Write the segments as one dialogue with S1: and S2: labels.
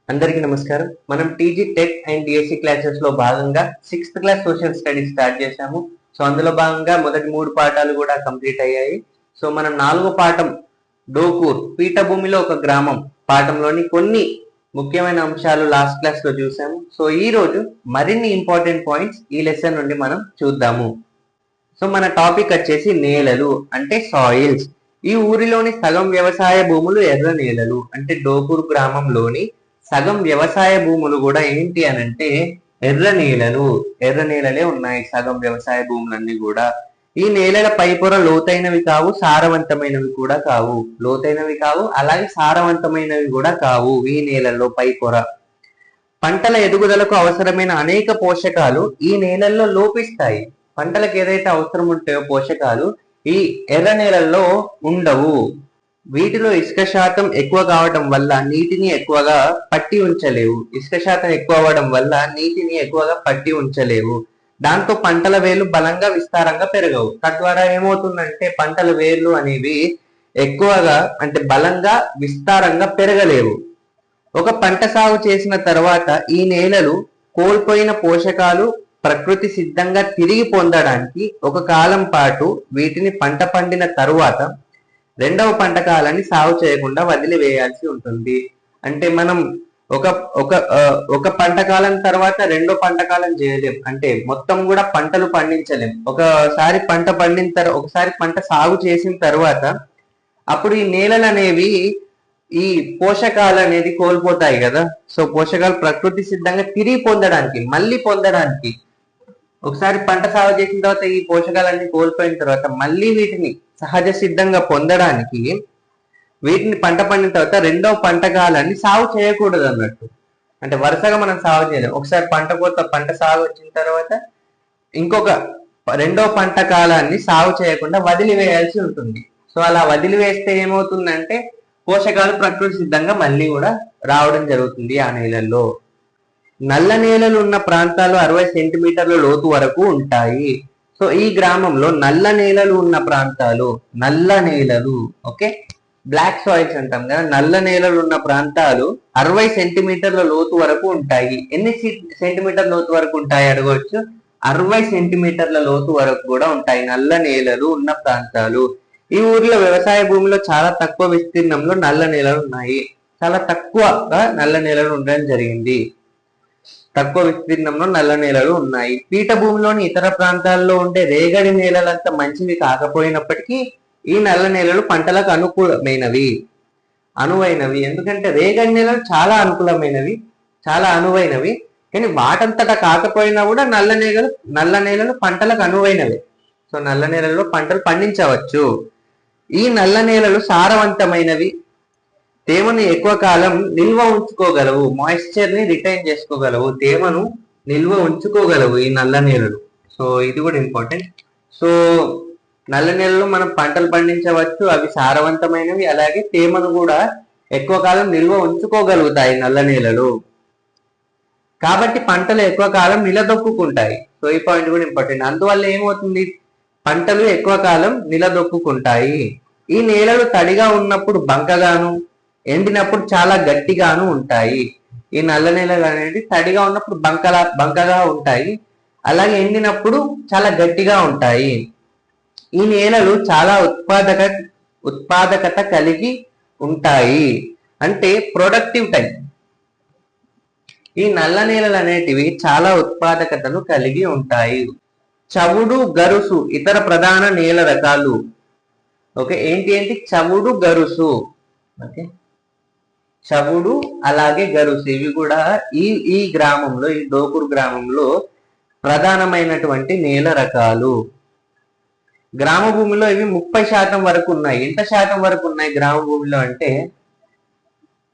S1: అందరికీ నమస్కారం. మనం TG TET and DSC classes లో భాగంగా 6th class social studies start చేశాము. సో అందులో భాగంగా మొదటి 3 పాఠాలు కూడా కంప్లీట్ అయ్యాయి. సో మనం 4వ పాఠం డోకూర్ పీఠభూమిలో ఒక గ్రామం పాఠంలోని కొన్ని ముఖ్యమైన అంశాలు లాస్ట్ క్లాస్ లో చూసాము. సో ఈ రోజు మరిన్ని ఇంపార్టెంట్ పాయింట్స్ ఈ లెసన్ నుండి మనం చూద్దాము. సో మన టాపిక్ వచ్చేసి నేలలు అంటే సాయిల్స్. ఈ ఊరిలోని సగం వ్యవసాయ భూములు ఎర్ర నేలలు. అంటే డోకూర్ గ్రామంలోని సగం వ్యవసాయ భూములు కూడా ఏంటి అని అంటే ఎర్ర నేలలే ఉన్నాయి. సగం వ్యవసాయ భూములన్నీ కూడా ఈ నేలల పైపొర లోతైనవి కావు, సారవంతమైనవి కూడా కావు. లోతైనవి కావు, అలాగే సారవంతమైనవి కూడా కావు. ఈ నేలల్లో పైపొర పంటల ఎదుగుదలకు అవసరమైన అనేక పోషకాలు ఈ నేలల్లో లోపిస్తాయి. పంటలకు ఏదైతే అవసరం ఉంటాయో పోషకాలు ఈ ఎర్ర నేలల్లో ఉండవు. వీటిలో ఇసుక శాతం ఎక్కువ కావడం వల్ల నీటిని ఎక్కువగా పట్టి ఉంచలేవు. ఇసుక శాతం ఎక్కువ అవ్వడం వల్ల నీటిని ఎక్కువగా పట్టి ఉంచలేవు. దాంతో పంటల వేర్లు బలంగా విస్తారంగా పెరగవు. తద్వారా ఏమవుతుందంటే పంటల వేర్లు అనేవి ఎక్కువగా అంటే బలంగా విస్తారంగా పెరగలేవు. ఒక పంట సాగు చేసిన తర్వాత ఈ నేలలు కోల్పోయిన పోషకాలు ప్రకృతి సిద్ధంగా తిరిగి పొందడానికి ఒక కాలం పాటు వీటిని పంట పండిన తరువాత రెండవ పంట కాలాన్ని సాగు చేయకుండా వదిలివేయాల్సి ఉంటుంది. అంటే మనం ఒక ఒక ఒక పంట కాలం తర్వాత రెండో పంట కాలం చేయలేం. అంటే మొత్తం కూడా పంటలు పండించలేం. ఒకసారి పంట ఒకసారి పంట సాగు చేసిన తర్వాత అప్పుడు ఈ నేలలు అనేవి ఈ పోషకాలు అనేది కోల్పోతాయి కదా. సో పోషకాలు ప్రకృతి సిద్ధంగా తిరిగి పొందడానికి మళ్ళీ పొందడానికి ఒకసారి పంట సాగు చేసిన తర్వాత ఈ పోషకాలన్నీ కోల్పోయిన తర్వాత మళ్ళీ వీటిని సహజ సిద్ధంగా పొందడానికి వీటిని పంట పండిన తర్వాత రెండవ పంట కాలాన్ని సాగు చేయకూడదు అన్నట్టు. అంటే వరుసగా మనం సాగు చేయలేం. ఒకసారి పంట సాగు వచ్చిన తర్వాత ఇంకొక రెండవ పంట కాలాన్ని సాగు చేయకుండా వదిలివేయాల్సి ఉంటుంది. సో అలా వదిలివేస్తే ఏమవుతుందంటే పోషకాలు ప్రకృతి సిద్ధంగా మళ్ళీ కూడా రావడం జరుగుతుంది ఆ నేలల్లో. నల్ల నేలలు ఉన్న ప్రాంతాలు 60 సెంటీమీటర్ల లోతు వరకు ఉంటాయి. సో ఈ గ్రామంలో నల్ల నేలలు ఉన్న ప్రాంతాలు ఓకే, బ్లాక్ సాయిల్స్ అంటాం కదా. నల్ల నేలలు ఉన్న ప్రాంతాలు 60 సెంటీమీటర్ల లోతు వరకు ఉంటాయి. ఎన్ని సెంటీమీటర్ లోతు వరకు ఉంటాయి అడగవచ్చు. 60 సెంటీమీటర్ల లోతు వరకు కూడా ఉంటాయి నల్ల నేలలు ఉన్న ప్రాంతాలు. ఈ ఊరిలో వ్యవసాయ భూమిలో చాలా తక్కువ విస్తీర్ణంలో నల్ల నేలలు ఉన్నాయి. చాలా తక్కువగా నల్ల నేలలు ఉండడం జరిగింది. తక్కువ విస్తీర్ణంలో నల్ల నేలలు ఉన్నాయి. పీఠభూమిలోని ఇతర ప్రాంతాల్లో ఉండే రేగడి నేలలంతా మంచివి కాకపోయినప్పటికీ ఈ నల్ల నేలలు పంటలకు అనువైనవి. ఎందుకంటే రేగడి నేలలు చాలా అనువైనవి. కానీ వాటంతటా కాకపోయినా కూడా నల్ల నేలలు పంటలకు అనువైనవి. సో నల్ల నేలల్లో పంటలు పండించవచ్చు. ఈ నల్ల నేలలు సారవంతమైనవి, తేమను ఎక్కువ కాలం నిల్వ ఉంచుకోగలవు. మాయిశ్చర్ ని రిటైన్ చేసుకోగలవు, తేమను నిల్వ ఉంచుకోగలవు ఈ నల్ల నేలలు. సో ఇది కూడా ఇంపార్టెంట్. సో నల్ల నేలలు మనం పంటలు పండించవచ్చు. అవి సారవంతమైనవి, అలాగే తేమను కూడా ఎక్కువ కాలం నిల్వ ఉంచుకోగలుగుతాయి నల్ల నేలలు. కాబట్టి పంటలు ఎక్కువ కాలం నిలదొక్కుంటాయి. సో ఈ పాయింట్ కూడా ఇంపార్టెంట్. అందువల్ల ఏమవుతుంది, పంటలు ఎక్కువ కాలం నిలదొక్కుంటాయి. ఈ నేలలు తడిగా ఉన్నప్పుడు బంకగాను, ఎండినప్పుడు చాలా గట్టిగాను ఉంటాయి. ఈ నల్ల నేలలు అనేది తడిగా ఉన్నప్పుడు బంకగా ఉంటాయి, అలాగే ఎండినప్పుడు చాలా గట్టిగా ఉంటాయి. ఈ నేలలు చాలా ఉత్పాదకత కలిగి ఉంటాయి. అంటే ప్రొడక్టివ్ టైం. ఈ నల్ల నేలలు అనేటివి చాలా ఉత్పాదకతను కలిగి ఉంటాయి. చవుడు, గరుసు ఇతర ప్రధాన నేల రకాలు. ఓకే, ఏంటి చవుడు, గరుసు. ఓకే, చవుడు అలాగే గరుసు ఇవి కూడా ఈ గ్రామంలో, ఈ డోకూర్ గ్రామంలో ప్రధానమైనటువంటి నేల రకాలు. గ్రామ భూమిలో ఇవి 30% వరకు ఉన్నాయి. ఎంత శాతం వరకు ఉన్నాయి గ్రామ భూమిలో అంటే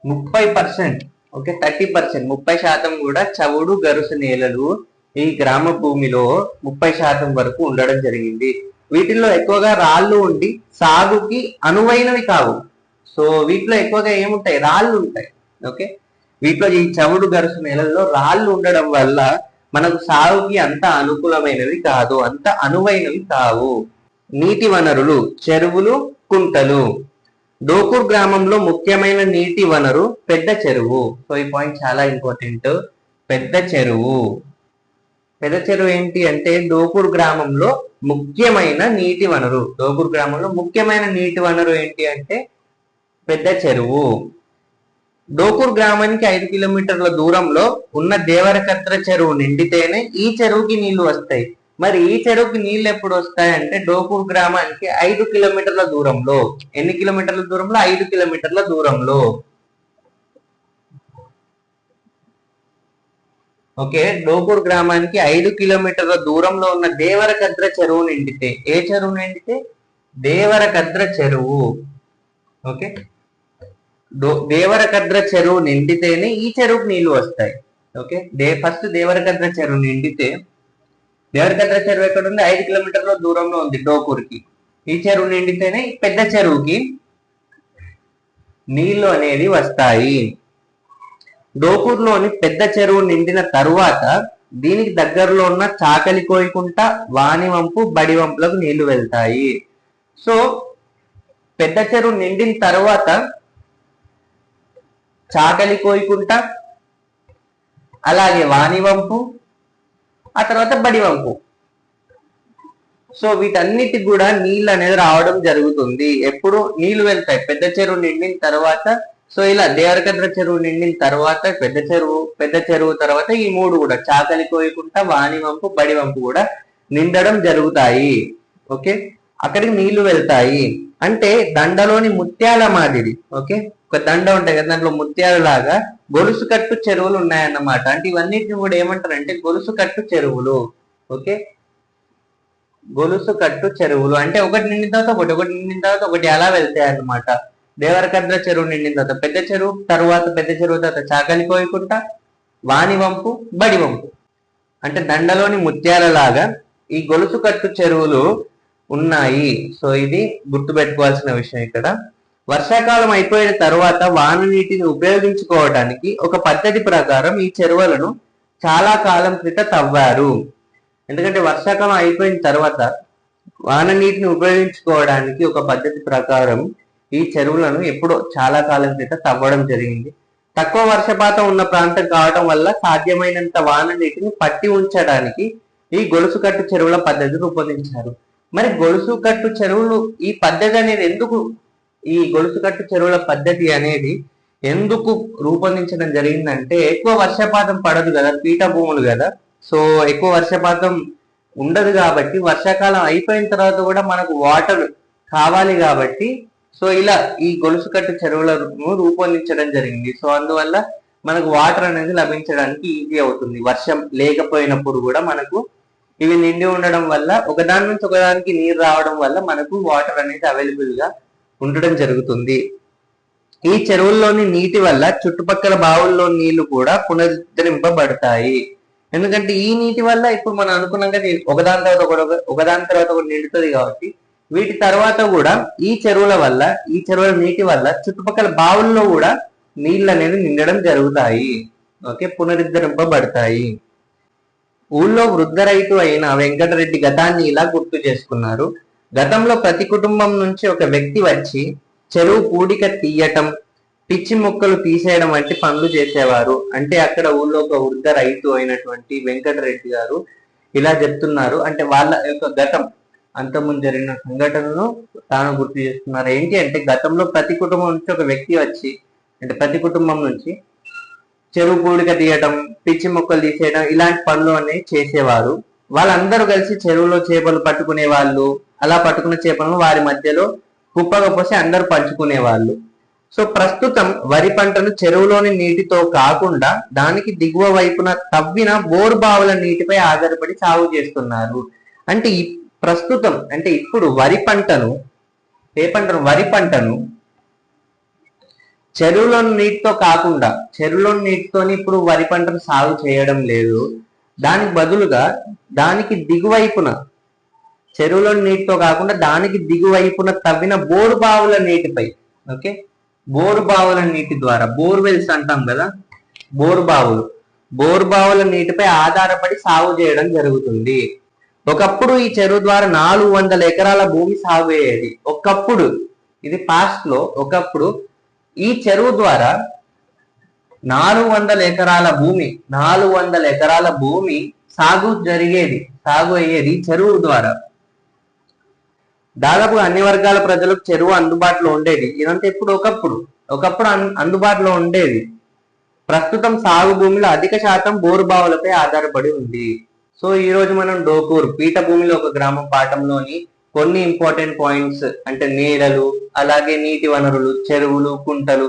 S1: 30%. ఓకే, 30%, 30% కూడా చవుడు, గరుసు నేలలు ఈ గ్రామ భూమిలో 30% వరకు ఉండడం జరిగింది. వీటిల్లో ఎక్కువగా రాళ్ళు ఉండి సాగుకి అనువైనవి కావు. సో వీటిలో ఎక్కువగా ఏముంటాయి, రాళ్ళు ఉంటాయి. ఓకే, వీటిలో ఈ చవుడు, గరుసు నేలల్లో రాళ్ళు ఉండడం వల్ల మనకు సాగుకి అంత అనుకూలమైనవి కాదు, అంత అనువైనవి కావు. నీటి వనరులు చెరువులు, కుంటలు. డోకూర్ గ్రామంలో ముఖ్యమైన నీటి వనరు పెద్ద చెరువు. సో ఈ పాయింట్ చాలా ఇంపార్టెంట్. పెద్ద చెరువు. పెద్ద చెరువు ఏంటి అంటే డోకూర్ గ్రామంలో ముఖ్యమైన నీటి వనరు. డోకూర్ గ్రామంలో ముఖ్యమైన నీటి వనరు ఏంటి అంటే పెద్ద చెరువు. డోకూర్ గ్రామానికి 5 కిలోమీటర్ల దూరంలో ఉన్న దేవరకద్ర చెరువు నిండితేనే ఈ చెరువుకి నీళ్లు వస్తాయి. మరి ఈ చెరువుకి నీళ్లు ఎప్పుడు వస్తాయంటే డోకూర్ గ్రామానికి 5 కిలోమీటర్ల దూరంలో. ఎన్ని కిలోమీటర్ల దూరంలో? 5 కిలోమీటర్ల దూరంలో. ఓకే, డోకూర్ గ్రామానికి 5 కిలోమీటర్ల దూరంలో ఉన్న దేవరకద్ర చెరువు నిండితే, ఏ చెరువు నిండితే? దేవరకద్ర చెరువు. ఓకే, దేవరకద్ర చెరువు నిండితేనే ఈ చెరువుకు నీళ్లు వస్తాయి. ఓకే, ఫస్ట్ దేవరకద్ర చెరువు నిండితే, దేవరకద్ర చెరువు ఎక్కడ ఉంది? 5 కిలోమీటర్ల దూరంలో ఉంది డోకూర్కి. ఈ చెరువు నిండితేనే పెద్ద చెరువుకి నీళ్లు అనేది వస్తాయి. డోకూర్లోని పెద్ద చెరువు నిండిన తరువాత దీనికి దగ్గరలో ఉన్న చాకలి కోయికుంట, వానివంపు, బడివంపులకు నీళ్లు వెళ్తాయి. సో పెద్ద చెరువు నిండిన తర్వాత చాకలి కోయికుంట, అలాగే వానివంపు, ఆ తర్వాత బడివంపు. సో వీటన్నిటికి కూడా నీళ్ళు అనేది రావడం జరుగుతుంది. ఎప్పుడు నీళ్లు వెళ్తాయి? పెద్ద చెరువు నిండిన తర్వాత. సో ఇలా దేవరకద్ర చెరువు నిండిన తర్వాత పెద్ద చెరువు తర్వాత ఈ మూడు కూడా చాకలి కోయికుంట, వానివంపు, బడివంపు కూడా నిండడం జరుగుతాయి. ఓకే, అక్కడికి నీళ్లు వెళ్తాయి. అంటే దండలోని ముత్యాల మాదిరి. ఓకే, ఒక దండ ఉంటాయి కదా, దాంట్లో ముత్యాల లాగా గొలుసు కట్టు చెరువులు ఉన్నాయన్నమాట. అంటే ఇవన్నిటిని కూడా ఏమంటారంటే గొలుసు కట్టు చెరువులు. ఓకే, గొలుసు కట్టు చెరువులు అంటే ఒకటి నిండిన తర్వాత ఒకటి, ఒకటి నిండిన తర్వాత ఒకటి అలా వెళ్తాయి అన్నమాట. దేవరకద్ర చెరువు నిండిన తర్వాత పెద్ద చెరువు, పెద్ద చెరువు తర్వాత చాకలి కోయికుంట, వానివంపు, బడివంపు. అంటే దండలోని ముత్యాల లాగా ఈ గొలుసు కట్టు చెరువులు ఉన్నాయి. సో ఇది గుర్తుపెట్టుకోవాల్సిన విషయం ఇక్కడ. వర్షాకాలం అయిపోయిన తర్వాత వాన నీటిని ఉపయోగించుకోవడానికి ఒక పద్ధతి ప్రకారం ఈ చెరువులను చాలా కాలం క్రితం తవ్వారు. ఎందుకంటే వర్షాకాలం అయిపోయిన తర్వాత వాన నీటిని ఉపయోగించుకోవడానికి ఒక పద్ధతి ప్రకారం ఈ చెరువులను ఎప్పుడో చాలా కాలం క్రితం తవ్వడం జరిగింది. తక్కువ వర్షపాతం ఉన్న ప్రాంతం కావడం వల్ల సాధ్యమైనంత వాన నీటిని పట్టి ఉంచడానికి ఈ గొలుసు కట్టు చెరువుల పద్ధతి రూపొందించారు. మరి గొలుసు కట్టు చెరువులు ఈ పద్ధతి అనేది ఎందుకు, ఈ గొలుసు కట్టు చెరువుల పద్ధతి అనేది ఎందుకు రూపొందించడం జరిగిందంటే ఎక్కువ వర్షపాతం పడదు కదా, పీఠ భూములు కదా. సో ఎక్కువ వర్షపాతం ఉండదు కాబట్టి వర్షాకాలం అయిపోయిన తర్వాత కూడా మనకు వాటర్ కావాలి కాబట్టి సో ఇలా ఈ గొలుసు కట్టు చెరువులను రూపొందించడం జరిగింది. సో అందువల్ల మనకు వాటర్ అనేది లభించడానికి ఈజీ అవుతుంది. వర్షం లేకపోయినప్పుడు కూడా మనకు ఇవి నిండి ఉండడం వల్ల ఒకదాని నుంచి ఒకదానికి నీరు రావడం వల్ల మనకు వాటర్ అనేది అవైలబుల్ గా ఉండడం జరుగుతుంది. ఈ చెరువుల్లోని నీటి వల్ల చుట్టుపక్కల బావుల్లో నీళ్లు కూడా పునరుద్ధరింపబడతాయి. ఎందుకంటే ఈ నీటి వల్ల ఇప్పుడు మనం అనుకున్నాం కదా ఒకదాని తర్వాత ఒకటి నిండుతుంది కాబట్టి వీటి తర్వాత కూడా ఈ చెరువుల నీటి వల్ల చుట్టుపక్కల బావుల్లో కూడా నీళ్ళు అనేది నిండడం జరుగుతాయి. ఓకే, పునరుద్ధరింపబడతాయి. ఊళ్ళో వృద్ధ రైతు అయిన వెంకటరెడ్డి గతాన్ని ఇలా గుర్తు చేసుకున్నారు. గతంలో ప్రతి కుటుంబం నుంచి ఒక వ్యక్తి వచ్చి చెరువు పూడిక తీయటం, పిచ్చి మొక్కలు తీసేయడం వంటి పనులు చేసేవారు. అంటే అక్కడ ఊళ్ళో ఒక వృద్ధ రైతు అయినటువంటి వెంకటరెడ్డి గారు ఇలా చెప్తున్నారు. అంటే వాళ్ళ యొక్క గతం అంతకుముందు జరిగిన సంఘటనను తాను గుర్తు చేస్తున్నారు. ఏంటి అంటే గతంలో ప్రతి కుటుంబం నుంచి ఒక వ్యక్తి వచ్చి, అంటే ప్రతి కుటుంబం నుంచి చెరువు పూడిక తీయడం, పిచ్చి మొక్కలు తీసేయడం ఇలాంటి పనులు అనేవి చేసేవారు. వాళ్ళందరూ కలిసి చెరువులో చేపలు పట్టుకునే వాళ్ళు. అలా పట్టుకున్న చేపలను వారి మధ్యలో కుప్పగా పోసి అందరూ పంచుకునే వాళ్ళు. సో ప్రస్తుతం వరి పంటను చెరువులోని నీటితో కాకుండా దానికి దిగువ వైపున తవ్విన బోరు బావుల నీటిపై ఆధారపడి సాగు చేస్తున్నారు. అంటే ప్రస్తుతం అంటే ఇప్పుడు వరి పంటను చెరువులోని నీటితో కాకుండా, చెరువులోని నీటితోని ఇప్పుడు వరి పంటను సాగు చేయడం లేదు. దానికి బదులుగా దానికి దిగువైపున, చెరువులోని నీటితో కాకుండా దానికి దిగువైపున తవ్విన బోరు బావుల నీటిపై, ఓకే, బోరు బావుల నీటి ద్వారా, బోర్వెల్స్ అంటాం కదా, బోరు బావుల నీటిపై ఆధారపడి సాగు చేయడం జరుగుతుంది. ఒకప్పుడు ఈ చెరువు ద్వారా 400 ఎకరాల భూమి సాగు అయ్యేది. ఒకప్పుడు ఇది పాస్ట్ లో ఒకప్పుడు ఈ చెరువు ద్వారా 400 ఎకరాల భూమి సాగు అయ్యేది చెరువు ద్వారా. దాదాపు అన్ని వర్గాల ప్రజలకు చెరువు అందుబాటులో ఉండేది. ఇదంతా ఇప్పుడు ఒకప్పుడు అందుబాటులో ఉండేది. ప్రస్తుతం సాగు భూమిలో అధిక శాతం బోరు బావులపై ఆధారపడి ఉంది. సో ఈ రోజు మనం డోకూర్ పీఠభూమిలో ఒక గ్రామం పాఠంలోని కొన్ని ఇంపార్టెంట్ పాయింట్స్ అంటే నీడలు, అలాగే నీటి వనరులు, చెరువులు, కుంటలు,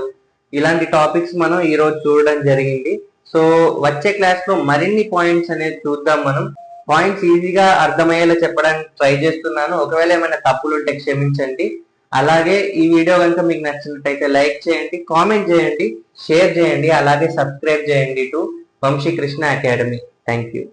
S1: ఇలాంటి టాపిక్స్ మనం ఈ రోజు చూడడం జరిగింది. సో వచ్చే క్లాస్ లో మరిన్ని పాయింట్స్ అనేది చూద్దాం. మనం పాయింట్స్ ఈజీగా అర్థమయ్యేలా చెప్పడానికి ట్రై చేస్తున్నాను. ఒకవేళ ఏమైనా తప్పులు ఉంటే క్షమించండి. అలాగే ఈ వీడియో కనుక మీకు నచ్చినట్టయితే లైక్ చేయండి, కామెంట్ చేయండి, షేర్ చేయండి, అలాగే సబ్స్క్రైబ్ చేయండి to Vamsi Krishna academy. Thank you.